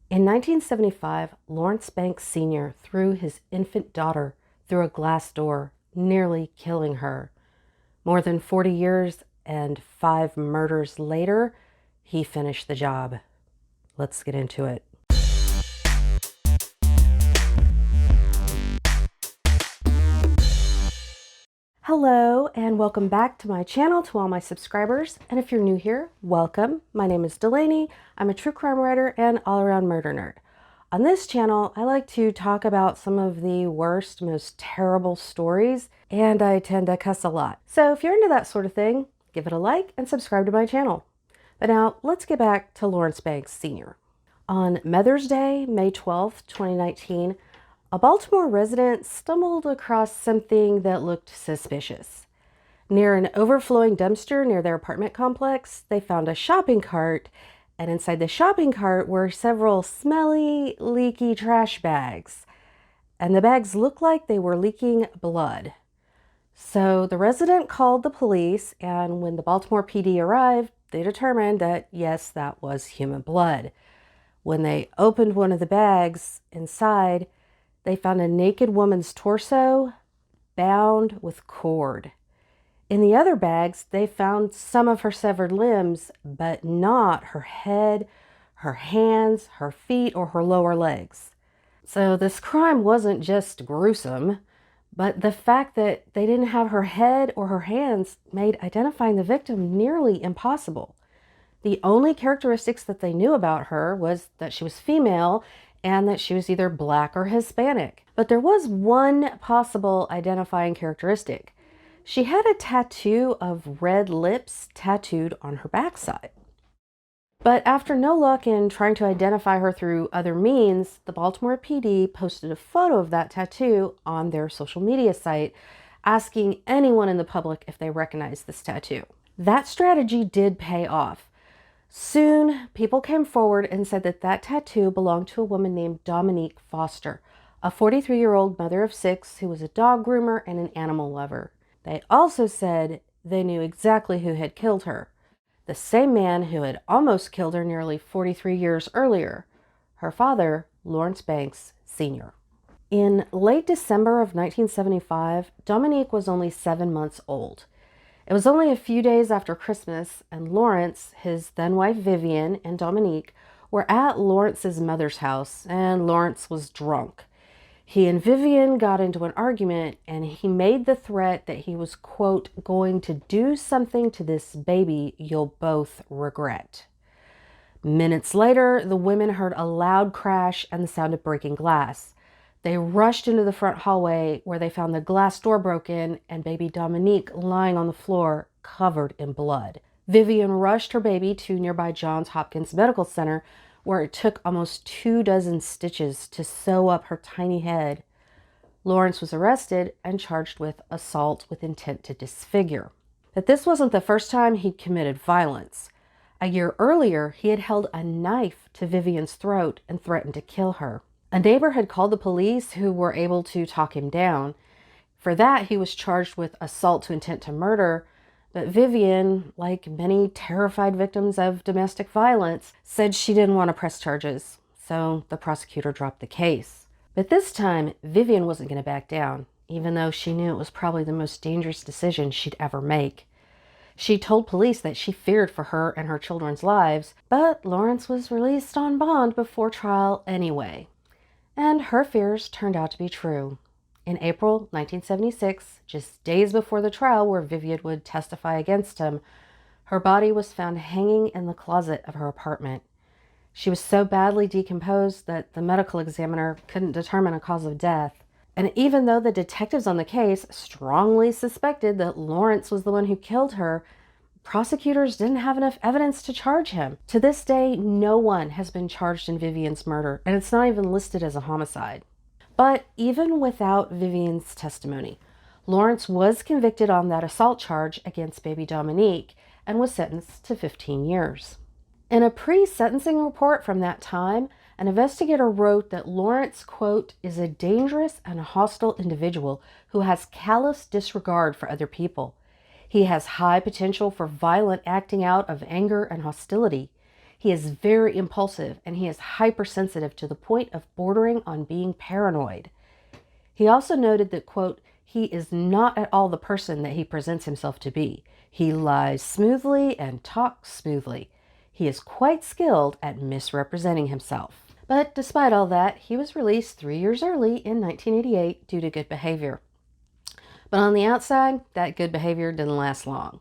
In 1975, Lawrence Banks Sr. threw his infant daughter through a glass door, nearly killing her. More than 40 years and 5 murders later, he finished the job. Let's get into it. Hello and welcome back to my channel, to all my subscribers. And if you're new here, welcome. My name is Delaney. I'm a true crime writer and all-around murder nerd. On this channel, I like to talk about some of the worst, most terrible stories, and I tend to cuss a lot. So if you're into that sort of thing, give it a like and subscribe to my channel. But now let's get back to Lawrence Banks Sr. On Mother's Day, May 12th, 2019, a Baltimore resident stumbled across something that looked suspicious. Near an overflowing dumpster near their apartment complex, they found a shopping cart, and inside the shopping cart were several smelly, leaky trash bags. And the bags looked like they were leaking blood. So the resident called the police, and when the Baltimore PD arrived, they determined that, yes, that was human blood. When they opened one of the bags, inside, they found a naked woman's torso bound with cord. In the other bags, they found some of her severed limbs, but not her head, her hands, her feet, or her lower legs. So this crime wasn't just gruesome, but the fact that they didn't have her head or her hands made identifying the victim nearly impossible. The only characteristics that they knew about her was that she was female and that she was either Black or Hispanic. But there was one possible identifying characteristic. She had a tattoo of red lips tattooed on her backside. But after no luck in trying to identify her through other means, the Baltimore PD posted a photo of that tattoo on their social media site, asking anyone in the public if they recognized this tattoo. That strategy did pay off. Soon, people came forward and said that that tattoo belonged to a woman named Dominique Foster, a 43-year-old mother of 6 who was a dog groomer and an animal lover. They also said they knew exactly who had killed her, the same man who had almost killed her nearly 43 years earlier, her father, Lawrence Banks Sr. In late December of 1975, Dominique was only 7 months old. It was only a few days after Christmas, and Lawrence, his then-wife Vivian, and Dominique were at Lawrence's mother's house, and Lawrence was drunk. He and Vivian got into an argument, and he made the threat that he was, quote, going to do something to this baby you'll both regret. Minutes later, the women heard a loud crash and the sound of breaking glass. They rushed into the front hallway where they found the glass door broken and baby Dominique lying on the floor covered in blood. Vivian rushed her baby to nearby Johns Hopkins Medical Center, where it took almost 24 stitches to sew up her tiny head. Lawrence was arrested and charged with assault with intent to disfigure. But this wasn't the first time he'd committed violence. A year earlier, he had held a knife to Vivian's throat and threatened to kill her. A neighbor had called the police, who were able to talk him down. For that, he was charged with assault to intent to murder, but Vivian, like many terrified victims of domestic violence, said she didn't want to press charges, so the prosecutor dropped the case. But this time, Vivian wasn't going to back down, even though she knew it was probably the most dangerous decision she'd ever make. She told police that she feared for her and her children's lives, but Lawrence was released on bond before trial anyway. And her fears turned out to be true. In April 1976, just days before the trial where Vivian would testify against him, her body was found hanging in the closet of her apartment. She was so badly decomposed that the medical examiner couldn't determine a cause of death. And even though the detectives on the case strongly suspected that Lawrence was the one who killed her, prosecutors didn't have enough evidence to charge him. To this day, no one has been charged in Vivian's murder, and it's not even listed as a homicide. But even without Vivian's testimony, Lawrence was convicted on that assault charge against baby Dominique and was sentenced to 15 years. In a pre-sentencing report from that time, an investigator wrote that Lawrence, quote, is a dangerous and hostile individual who has callous disregard for other people. He has high potential for violent acting out of anger and hostility. He is very impulsive and he is hypersensitive to the point of bordering on being paranoid. He also noted that, quote, he is not at all the person that he presents himself to be. He lies smoothly and talks smoothly. He is quite skilled at misrepresenting himself. But despite all that, he was released 3 years early in 1988 due to good behavior. But on the outside, that good behavior didn't last long.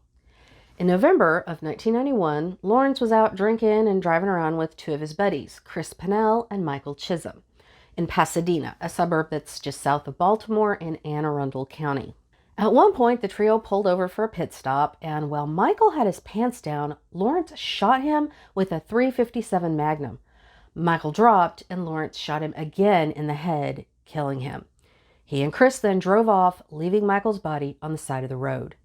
In November of 1991, Lawrence was out drinking and driving around with two of his buddies, Chris Pennell and Michael Chisholm, in Pasadena, a suburb that's just south of Baltimore in Anne Arundel County. At one point, the trio pulled over for a pit stop, and while Michael had his pants down, Lawrence shot him with a .357 Magnum. Michael dropped, and Lawrence shot him again in the head, killing him. He and Chris then drove off, leaving Michael's body on the side of the road.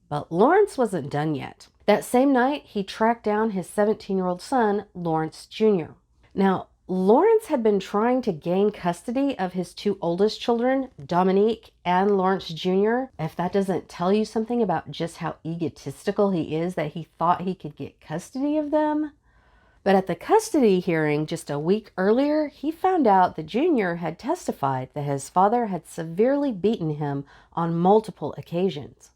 But Lawrence wasn't done yet. That same night, he tracked down his 17-year-old son, Lawrence Jr. Now, Lawrence had been trying to gain custody of his two oldest children, Dominique and Lawrence Jr. If that doesn't tell you something about just how egotistical he is that he thought he could get custody of them. But at the custody hearing just a week earlier, he found out the Jr. had testified that his father had severely beaten him on multiple occasions.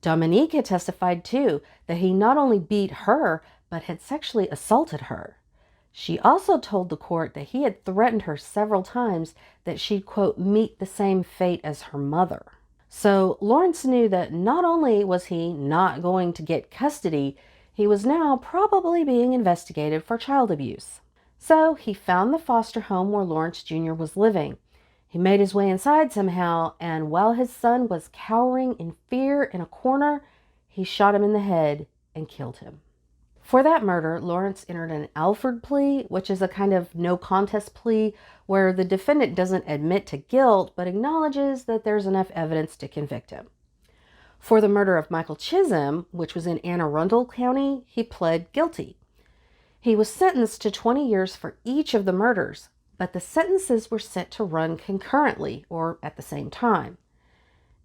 Dominique had testified too that he not only beat her, but had sexually assaulted her. She also told the court that he had threatened her several times that she'd, quote, meet the same fate as her mother. So Lawrence knew that not only was he not going to get custody, he was now probably being investigated for child abuse. So he found the foster home where Lawrence Jr. was living. He made his way inside somehow, and while his son was cowering in fear in a corner, he shot him in the head and killed him. For that murder, Lawrence entered an Alford plea, which is a kind of no contest plea where the defendant doesn't admit to guilt but acknowledges that there's enough evidence to convict him. For the murder of Michael Chisholm, which was in Anne Arundel County, he pled guilty. He was sentenced to 20 years for each of the murders, but the sentences were set to run concurrently or at the same time.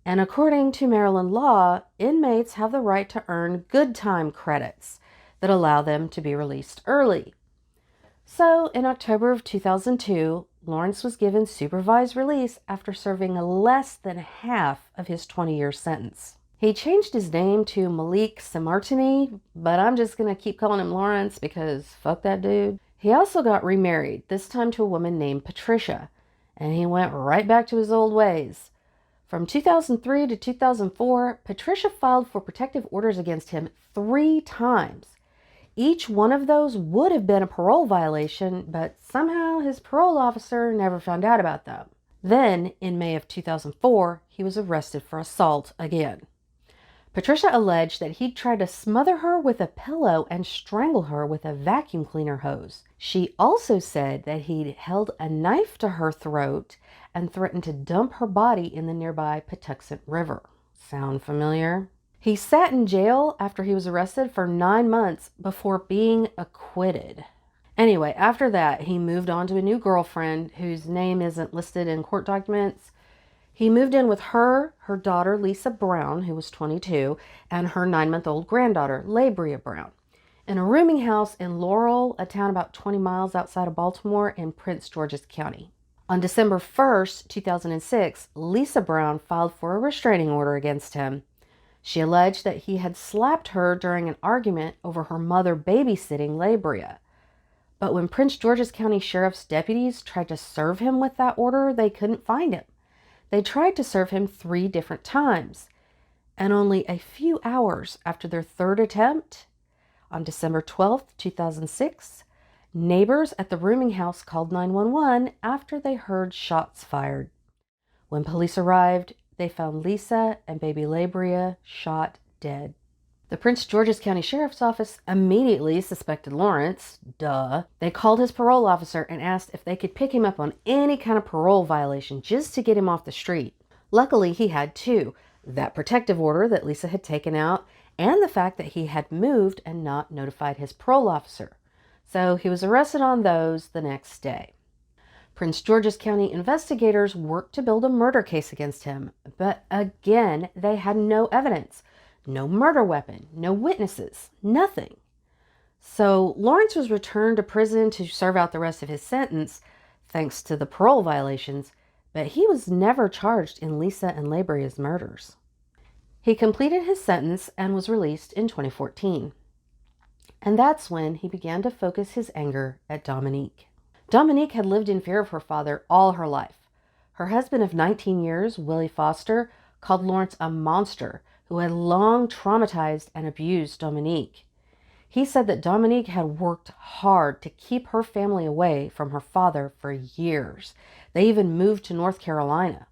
And according to Maryland law, inmates have the right to earn good time credits that allow them to be released early. So in October of 2002, Lawrence was given supervised release after serving less than half of his 20-year sentence. He changed his name to Malik Samartini, but I'm just going to keep calling him Lawrence because fuck that dude. He also got remarried, this time to a woman named Patricia, and he went right back to his old ways. From 2003 to 2004, Patricia filed for protective orders against him 3 times. Each one of those would have been a parole violation, but somehow his parole officer never found out about them. Then, in May of 2004, he was arrested for assault again. Patricia alleged that he'd tried to smother her with a pillow and strangle her with a vacuum cleaner hose. She also said that he'd held a knife to her throat and threatened to dump her body in the nearby Patuxent River. Sound familiar? He sat in jail after he was arrested for 9 months before being acquitted. Anyway, after that, he moved on to a new girlfriend whose name isn't listed in court documents. He moved in with her daughter, Lisa Brown, who was 22, and her 9-month-old granddaughter, Labria Brown, in a rooming house in Laurel, a town about 20 miles outside of Baltimore in Prince George's County. On December 1st, 2006, Lisa Brown filed for a restraining order against him. She alleged that he had slapped her during an argument over her mother babysitting Labria. But when Prince George's County Sheriff's deputies tried to serve him with that order, they couldn't find him. They tried to serve him 3 different times. And only a few hours after their 3rd attempt, on December 12th, 2006, neighbors at the rooming house called 911 after they heard shots fired. When police arrived, they found Lisa and baby Labria shot dead. The Prince George's County Sheriff's Office immediately suspected Lawrence. Duh. They called his parole officer and asked if they could pick him up on any kind of parole violation just to get him off the street. Luckily, he had 2. That protective order that Lisa had taken out and the fact that he had moved and not notified his parole officer. So he was arrested on those the next day. Prince George's County investigators worked to build a murder case against him, but again, they had no evidence. No murder weapon, no witnesses, nothing. So Lawrence was returned to prison to serve out the rest of his sentence, thanks to the parole violations, but he was never charged in Lisa and Labria's murders. He completed his sentence and was released in 2014. And that's when he began to focus his anger at Dominique. Dominique had lived in fear of her father all her life. Her husband of 19 years, Willie Foster, called Lawrence a monster who had long traumatized and abused Dominique. He said that Dominique had worked hard to keep her family away from her father for years. They even moved to North Carolina.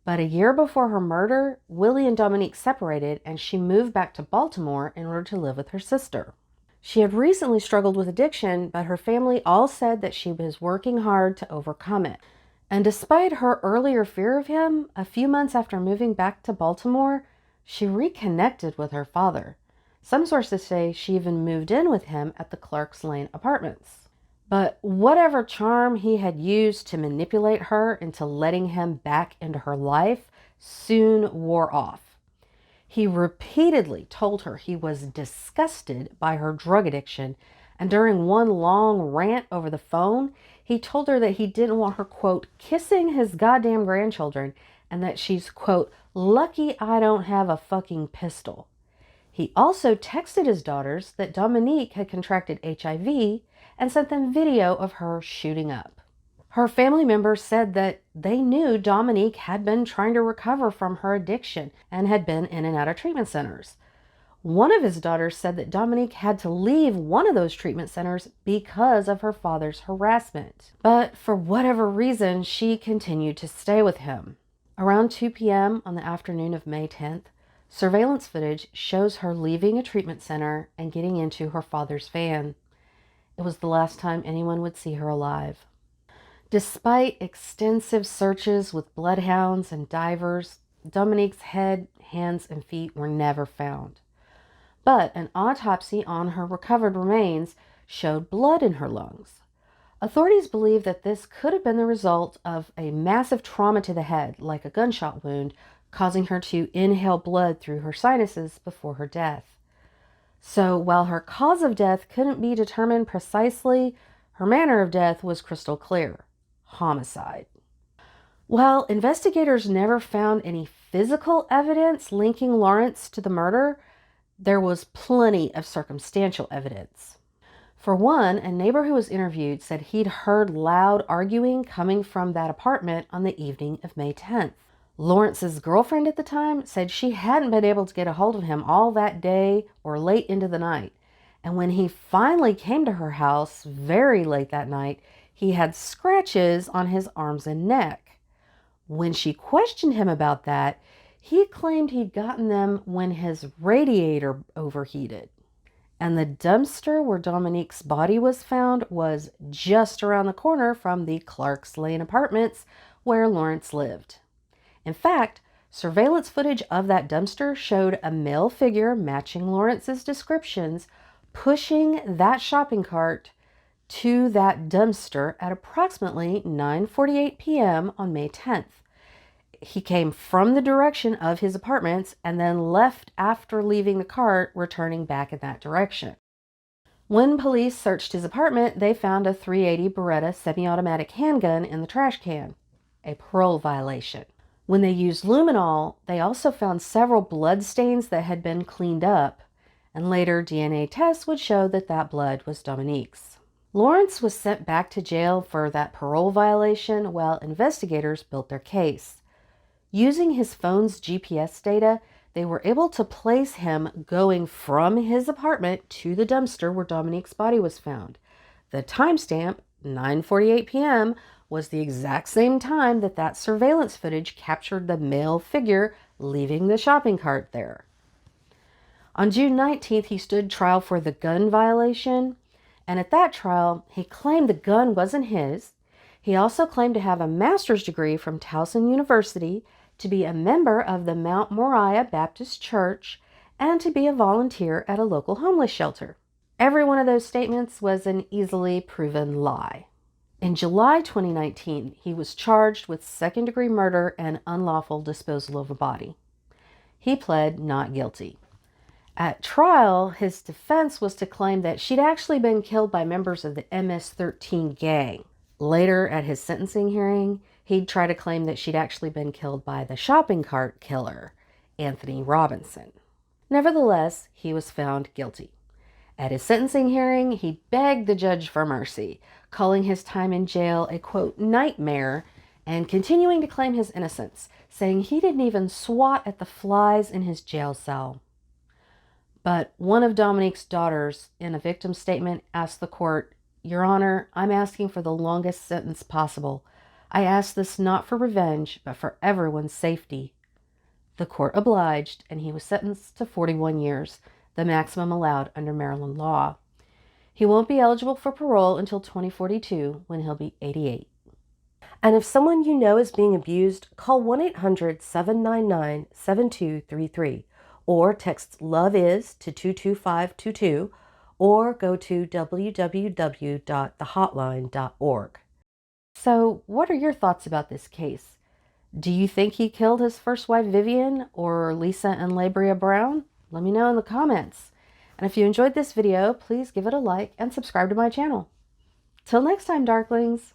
But a year before her murder, Willie and Dominique separated and she moved back to Baltimore in order to live with her sister. She had recently struggled with addiction, but her family all said that she was working hard to overcome it. And despite her earlier fear of him, a few months after moving back to Baltimore, she reconnected with her father. Some sources say she even moved in with him at the Clark's Lane apartments. But whatever charm he had used to manipulate her into letting him back into her life soon wore off. He repeatedly told her he was disgusted by her drug addiction, and during one long rant over the phone, he told her that he didn't want her, quote, kissing his goddamn grandchildren, and that she's, quote, lucky I don't have a fucking pistol. He also texted his daughters that Dominique had contracted HIV and sent them video of her shooting up. Her family members said that they knew Dominique had been trying to recover from her addiction and had been in and out of treatment centers. One of his daughters said that Dominique had to leave one of those treatment centers because of her father's harassment. But for whatever reason, she continued to stay with him. Around 2 p.m. on the afternoon of May 10th, surveillance footage shows her leaving a treatment center and getting into her father's van. It was the last time anyone would see her alive. Despite extensive searches with bloodhounds and divers, Dominique's head, hands, and feet were never found. But an autopsy on her recovered remains showed blood in her lungs. Authorities believe that this could have been the result of a massive trauma to the head, like a gunshot wound, causing her to inhale blood through her sinuses before her death. So while her cause of death couldn't be determined precisely, her manner of death was crystal clear: homicide. While investigators never found any physical evidence linking Lawrence to the murder, there was plenty of circumstantial evidence. For one, a neighbor who was interviewed said he'd heard loud arguing coming from that apartment on the evening of May 10th. Lawrence's girlfriend at the time said she hadn't been able to get a hold of him all that day or late into the night. And when he finally came to her house very late that night, he had scratches on his arms and neck. When she questioned him about that, he claimed he'd gotten them when his radiator overheated. And the dumpster where Dominique's body was found was just around the corner from the Clark's Lane apartments where Lawrence lived. In fact, surveillance footage of that dumpster showed a male figure matching Lawrence's descriptions pushing that shopping cart to that dumpster at approximately 9:48 p.m. on May 10th. He came from the direction of his apartments and then left after leaving the cart, returning back in that direction. When police searched his apartment, they found a .380 Beretta semi-automatic handgun in the trash can, a parole violation. When they used luminol, they also found several blood stains that had been cleaned up, and later DNA tests would show that that blood was Dominique's. Lawrence was sent back to jail for that parole violation while investigators built their case. Using his phone's GPS data, they were able to place him going from his apartment to the dumpster where Dominique's body was found. The timestamp, 9:48 p.m., was the exact same time that that surveillance footage captured the male figure leaving the shopping cart there. On June 19th, he stood trial for the gun violation, and at that trial, he claimed the gun wasn't his. He also claimed to have a master's degree from Towson University, to be a member of the Mount Moriah Baptist Church, and to be a volunteer at a local homeless shelter. Every one of those statements was an easily proven lie. In July 2019, he was charged with second-degree murder and unlawful disposal of a body. He pled not guilty. At trial, his defense was to claim that she'd actually been killed by members of the MS-13 gang. Later, at his sentencing hearing, he'd try to claim that she'd actually been killed by the shopping cart killer, Anthony Robinson. Nevertheless, he was found guilty. At his sentencing hearing, he begged the judge for mercy, calling his time in jail a, quote, nightmare, and continuing to claim his innocence, saying he didn't even swat at the flies in his jail cell. But one of Dominique's daughters, in a victim statement, asked the court, "Your Honor, I'm asking for the longest sentence possible. I ask this not for revenge, but for everyone's safety." The court obliged, and he was sentenced to 41 years, the maximum allowed under Maryland law. He won't be eligible for parole until 2042, when he'll be 88. And if someone you know is being abused, call 1-800-799-7233 or text "Love Is" to 22522 or go to www.thehotline.org. So, what are your thoughts about this case? Do you think he killed his first wife Vivian or Lisa and Labria Brown? Let me know in the comments. And if you enjoyed this video, please give it a like and subscribe to my channel. Till next time, Darklings!